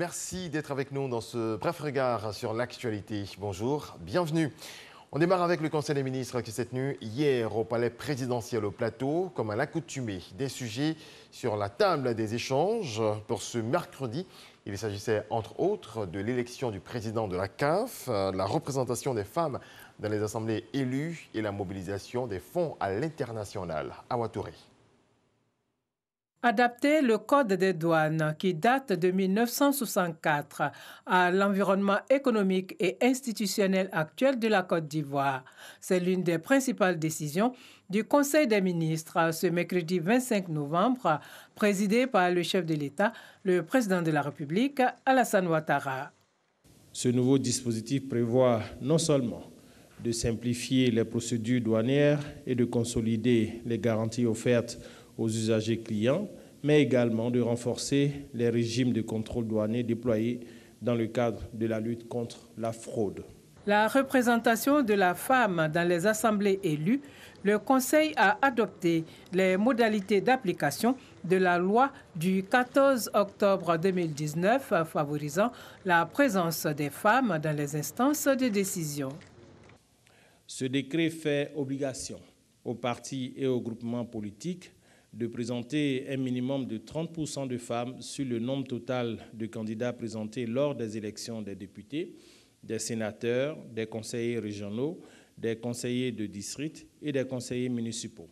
merci d'être avec nous dans ce bref regard sur l'actualité. Bonjour, bienvenue. On démarre avec le Conseil des ministres qui s'est tenu hier au palais présidentiel au Plateau. Comme à l'accoutumée, des sujets sur la table des échanges. Pour ce mercredi, il s'agissait entre autres de l'élection du président de la CAF, la représentation des femmes dans les assemblées élues et la mobilisation des fonds à l'international. Awa Touré. Adapter le Code des douanes qui date de 1964 à l'environnement économique et institutionnel actuel de la Côte d'Ivoire. C'est l'une des principales décisions du Conseil des ministres ce mercredi 25 novembre, présidé par le chef de l'État, le président de la République, Alassane Ouattara. Ce nouveau dispositif prévoit non seulement de simplifier les procédures douanières et de consolider les garanties offertes aux usagers clients, mais également de renforcer les régimes de contrôle douanier déployés dans le cadre de la lutte contre la fraude. La représentation de la femme dans les assemblées élues, le Conseil a adopté les modalités d'application de la loi du 14 octobre 2019 favorisant la présence des femmes dans les instances de décision. Ce décret fait obligation aux partis et aux groupements politiques de présenter un minimum de 30% de femmes sur le nombre total de candidats présentés lors des élections des députés, des sénateurs, des conseillers régionaux, des conseillers de district et des conseillers municipaux.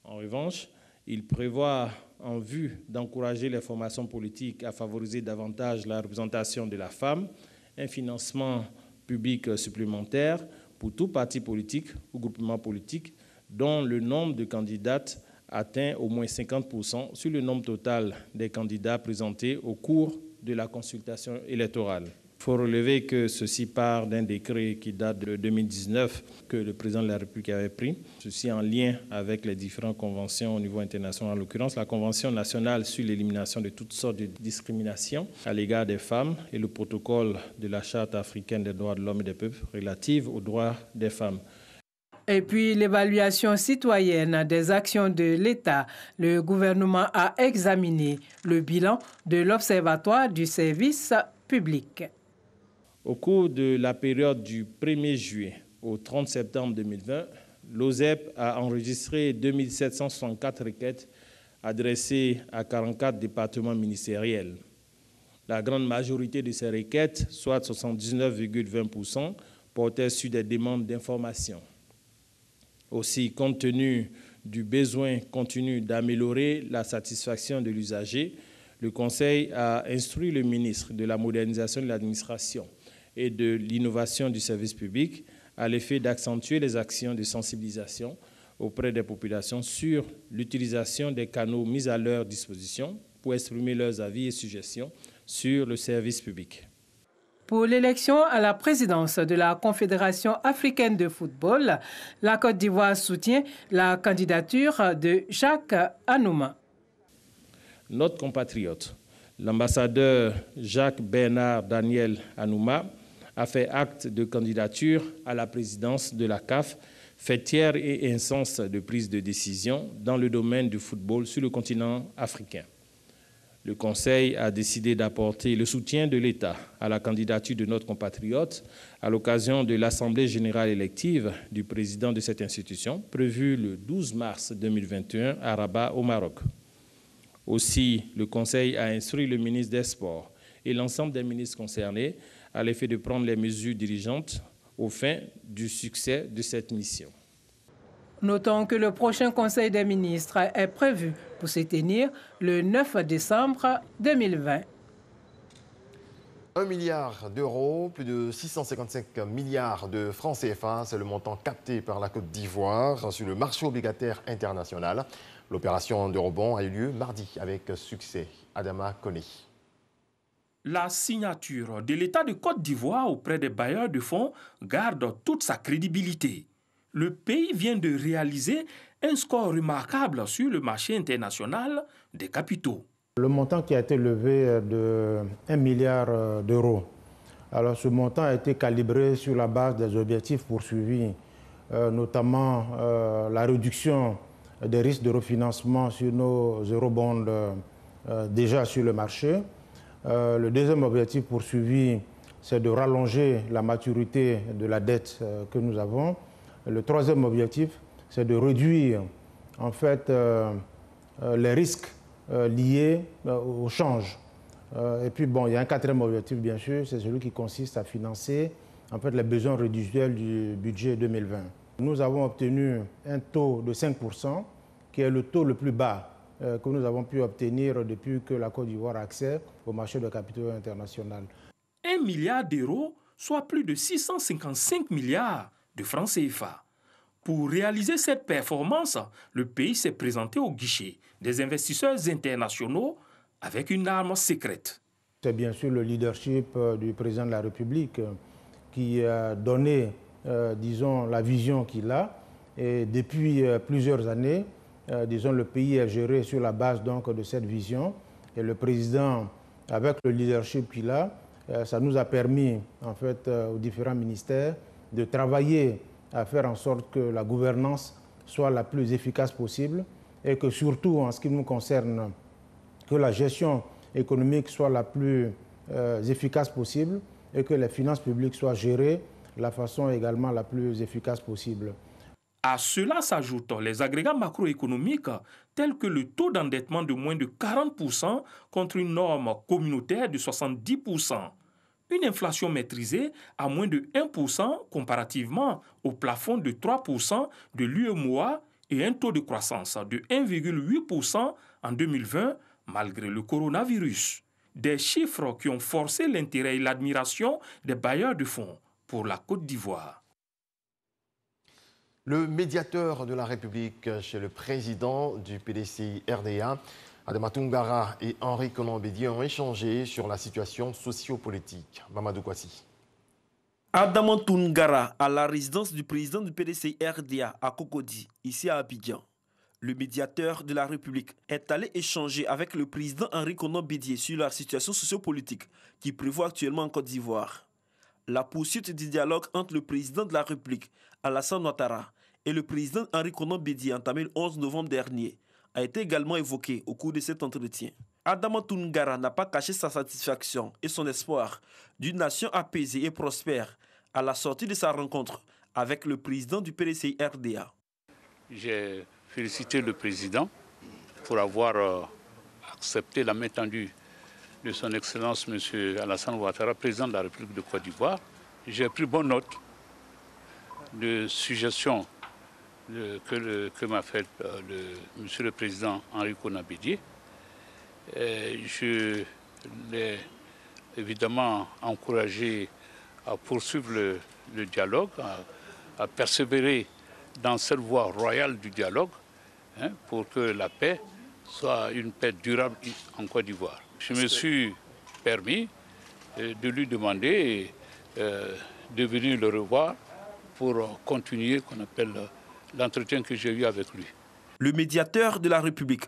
En revanche, il prévoit, en vue d'encourager les formations politiques à favoriser davantage la représentation de la femme, un financement public supplémentaire pour tout parti politique ou groupement politique dont le nombre de candidates atteint au moins 50% sur le nombre total des candidats présentés au cours de la consultation électorale. Il faut relever que ceci part d'un décret qui date de 2019 que le président de la République avait pris. Ceci en lien avec les différentes conventions au niveau international, en l'occurrence la Convention nationale sur l'élimination de toutes sortes de discriminations à l'égard des femmes et le protocole de la Charte africaine des droits de l'homme et des peuples relative aux droits des femmes. Et puis l'évaluation citoyenne des actions de l'État. Le gouvernement a examiné le bilan de l'Observatoire du service public. Au cours de la période du 1er juillet au 30 septembre 2020, l'OSEP a enregistré 2764 requêtes adressées à 44 départements ministériels. La grande majorité de ces requêtes, soit 79,20%, portaient sur des demandes d'information. Aussi, compte tenu du besoin continu d'améliorer la satisfaction de l'usager, le Conseil a instruit le ministre de la Modernisation de l'administration et de l'innovation du service public à l'effet d'accentuer les actions de sensibilisation auprès des populations sur l'utilisation des canaux mis à leur disposition pour exprimer leurs avis et suggestions sur le service public. Pour l'élection à la présidence de la Confédération africaine de football, la Côte d'Ivoire soutient la candidature de Jacques Anouma. Notre compatriote, l'ambassadeur Jacques-Bernard Daniel Anouma, a fait acte de candidature à la présidence de la CAF, fêtière et instance de prise de décision dans le domaine du football sur le continent africain. Le Conseil a décidé d'apporter le soutien de l'État à la candidature de notre compatriote à l'occasion de l'Assemblée générale élective du président de cette institution, prévue le 12 mars 2021 à Rabat, au Maroc. Aussi, le Conseil a instruit le ministre des Sports et l'ensemble des ministres concernés à l'effet de prendre les mesures dirigeantes aux fins du succès de cette mission. Notons que le prochain Conseil des ministres est prévu pour se tenir le 9 décembre 2020. 1 milliard d'euros, plus de 655 milliards de francs CFA, c'est le montant capté par la Côte d'Ivoire sur le marché obligataire international. L'opération d'Eurobond a eu lieu mardi avec succès. Adama Koné. La signature de l'État de Côte d'Ivoire auprès des bailleurs de fonds garde toute sa crédibilité. Le pays vient de réaliser un score remarquable sur le marché international des capitaux. Le montant qui a été levé est de 1 milliard d'euros. Alors ce montant a été calibré sur la base des objectifs poursuivis, notamment la réduction des risques de refinancement sur nos eurobonds déjà sur le marché, Le deuxième objectif poursuivi, c'est de rallonger la maturité de la dette que nous avons. Le troisième objectif, c'est de réduire en fait les risques liés au change. Et puis bon, il y a un quatrième objectif bien sûr, c'est celui qui consiste à financer en fait les besoins résiduels du budget 2020. Nous avons obtenu un taux de 5%, qui est le taux le plus bas que nous avons pu obtenir depuis que la Côte d'Ivoire a accès au marché de capitaux international. 1 milliard d'euros, soit plus de 655 milliards de francs CFA. Pour réaliser cette performance, le pays s'est présenté au guichet des investisseurs internationaux avec une arme secrète. C'est bien sûr le leadership du président de la République qui a donné, disons, la vision qu'il a. Et depuis plusieurs années, disons, le pays est géré sur la base donc, de cette vision. Et le président, avec le leadership qu'il a, ça nous a permis, en fait, aux différents ministères de travailler à faire en sorte que la gouvernance soit la plus efficace possible et que surtout, en ce qui nous concerne, que la gestion économique soit la plus efficace possible et que les finances publiques soient gérées de la façon également la plus efficace possible. À cela s'ajoutent les agrégats macroéconomiques tels que le taux d'endettement de moins de 40% contre une norme communautaire de 70%. Une inflation maîtrisée à moins de 1% comparativement au plafond de 3% de l'UEMOA et un taux de croissance de 1,8% en 2020 malgré le coronavirus. Des chiffres qui ont forcé l'intérêt et l'admiration des bailleurs de fonds pour la Côte d'Ivoire. Le médiateur de la République chez le président du PDCI RDA, Adama Toungara et Henri Konan Bédié ont échangé sur la situation socio-politique. Mamadou Kwasi. Adama Toungara à la résidence du président du PDCI RDA à Cocody, ici à Abidjan. Le médiateur de la République est allé échanger avec le président Henri Konan Bédié sur la situation sociopolitique qui prévaut actuellement en Côte d'Ivoire. La poursuite du dialogue entre le président de la République, Alassane Ouattara, et le président Henri Konan Bédié entamé le 11 novembre dernier a été également évoquée au cours de cet entretien. Adama Toungara n'a pas caché sa satisfaction et son espoir d'une nation apaisée et prospère à la sortie de sa rencontre avec le président du PDCI RDA. J'ai félicité le président pour avoir accepté la main tendue de son Excellence M. Alassane Ouattara, président de la République de Côte d'Ivoire. J'ai pris bonne note de suggestions que m'a fait Monsieur le Président Henri Konan Bédié. Je l'ai évidemment encouragé à poursuivre le dialogue, à persévérer dans cette voie royale du dialogue pour que la paix soit une paix durable en Côte d'Ivoire. Je me suis permis de lui demander de venir le revoir pour continuer qu'on appelle l'entretien que j'ai eu avec lui. Le médiateur de la République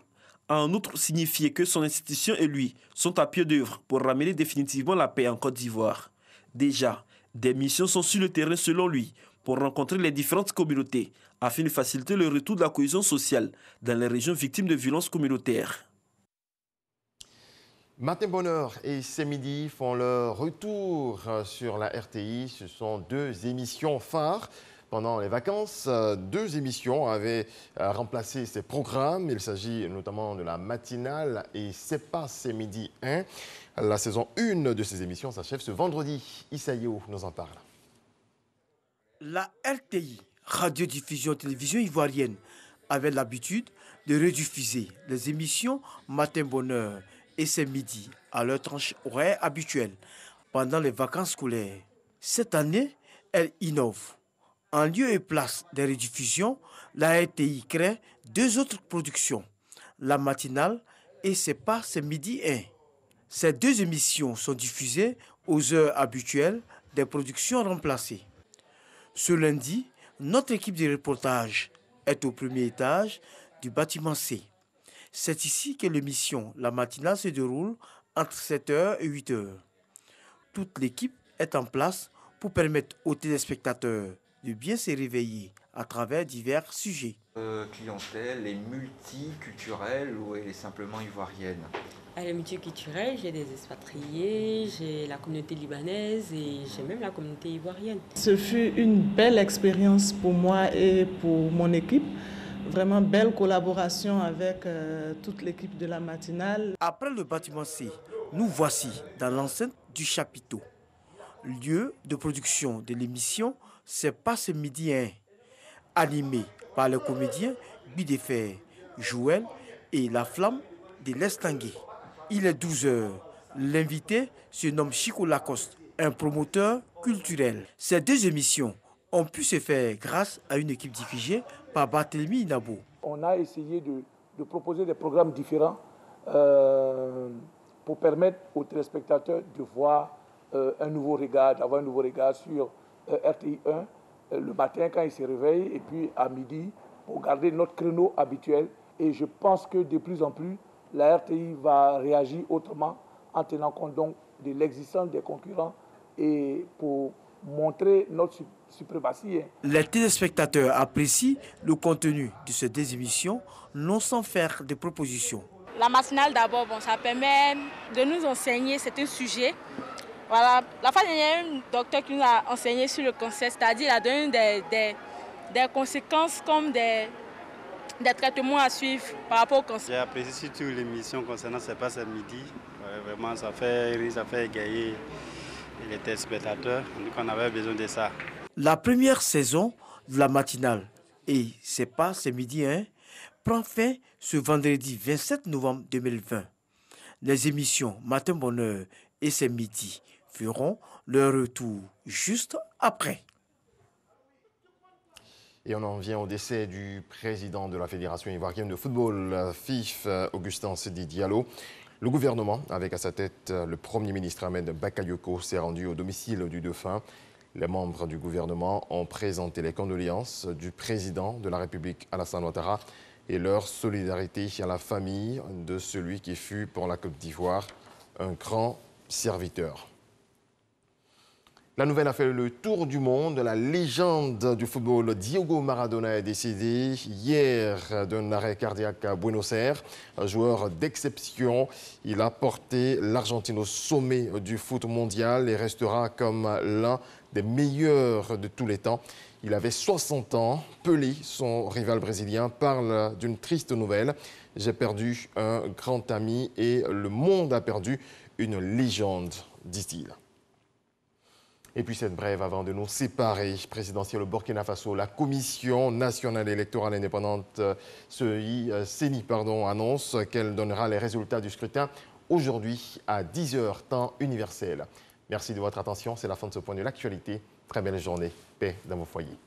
a en outre signifié que son institution et lui sont à pied d'œuvre pour ramener définitivement la paix en Côte d'Ivoire. Déjà, des missions sont sur le terrain selon lui pour rencontrer les différentes communautés afin de faciliter le retour de la cohésion sociale dans les régions victimes de violences communautaires. Matin Bonheur et C'est Midi font leur retour sur la RTI. Ce sont deux émissions phares. Pendant les vacances, deux émissions avaient remplacé ces programmes. Il s'agit notamment de la matinale et C'est pas C'est Midi 1. La saison 1 de ces émissions s'achève ce vendredi. Issaïo nous en parle. La RTI, radiodiffusion télévision ivoirienne, avait l'habitude de rediffuser les émissions Matin Bonheur et C'est Midi à leur tranche horaire habituelle pendant les vacances scolaires. Cette année, elle innove. En lieu et place des rediffusions, la RTI crée deux autres productions, la matinale et C'est pas C'est Midi 1. Ces deux émissions sont diffusées aux heures habituelles des productions remplacées. Ce lundi, notre équipe de reportage est au premier étage du bâtiment C. C'est ici que l'émission La matinale se déroule entre 7h et 8h. Toute l'équipe est en place pour permettre aux téléspectateurs de bien se réveiller à travers divers sujets. Clientèle est multiculturelle ou elle est simplement ivoirienne? Elle est multiculturelle, j'ai des expatriés, j'ai la communauté libanaise et j'ai même la communauté ivoirienne. Ce fut une belle expérience pour moi et pour mon équipe. Vraiment belle collaboration avec toute l'équipe de la matinale. Après le bâtiment C, nous voici dans l'enceinte du chapiteau. Lieu de production de l'émission C'est pas ce midi, hein, animé par les comédiens Bidefer, Joël et La Flamme de l'Estingué. Il est 12h. L'invité se nomme Chico Lacoste, un promoteur culturel. Ces deux émissions ont pu se faire grâce à une équipe dirigée par Barthélemy Inabo. On a essayé de proposer des programmes différents pour permettre aux téléspectateurs de voir un nouveau regard, d'avoir un nouveau regard sur RTI 1 le matin quand ils se réveillent et puis à midi pour garder notre créneau habituel. Et je pense que de plus en plus, la RTI va réagir autrement en tenant compte donc de l'existence des concurrents et pour montrer notre suprématie. Les téléspectateurs apprécient le contenu de ces deux émissions, non sans faire des propositions. La matinale d'abord, ça permet de nous enseigner certains sujets. Voilà. La fois dernière, il y a un docteur qui nous a enseigné sur le cancer, c'est-à-dire il a donné des conséquences comme des traitements à suivre par rapport au cancer. J'ai apprécié surtout l'émission concernant C'est pas ce midi. Vraiment, ça fait rire, ça fait égayer les téléspectateurs. On avait besoin de ça. La première saison de la matinale et C'est pas ce midi, hein, prend fin ce vendredi 27 novembre 2020. Les émissions Matin Bonheur et C'est midi feront leur retour juste après. Et on en vient au décès du président de la Fédération ivoirienne de football, FIF, Augustin Sidi Diallo. Le gouvernement, avec à sa tête le Premier ministre Ahmed Bakayoko, s'est rendu au domicile du défunt. Les membres du gouvernement ont présenté les condoléances du président de la République, Alassane Ouattara, et leur solidarité à la famille de celui qui fut pour la Côte d'Ivoire un grand serviteur. La nouvelle a fait le tour du monde. La légende du football Diego Maradona est décédé hier d'un arrêt cardiaque à Buenos Aires. Un joueur d'exception, il a porté l'Argentine au sommet du foot mondial et restera comme l'un des meilleurs de tous les temps. Il avait 60 ans. Pelé, son rival brésilien, parle d'une triste nouvelle. J'ai perdu un grand ami et le monde a perdu une légende, dit-il. Et puis cette brève avant de nous séparer, présidentielle au Burkina Faso, la Commission nationale électorale indépendante, CENI, annonce qu'elle donnera les résultats du scrutin aujourd'hui à 10h, temps universel. Merci de votre attention, c'est la fin de ce point de l'actualité. Très belle journée, paix dans vos foyers.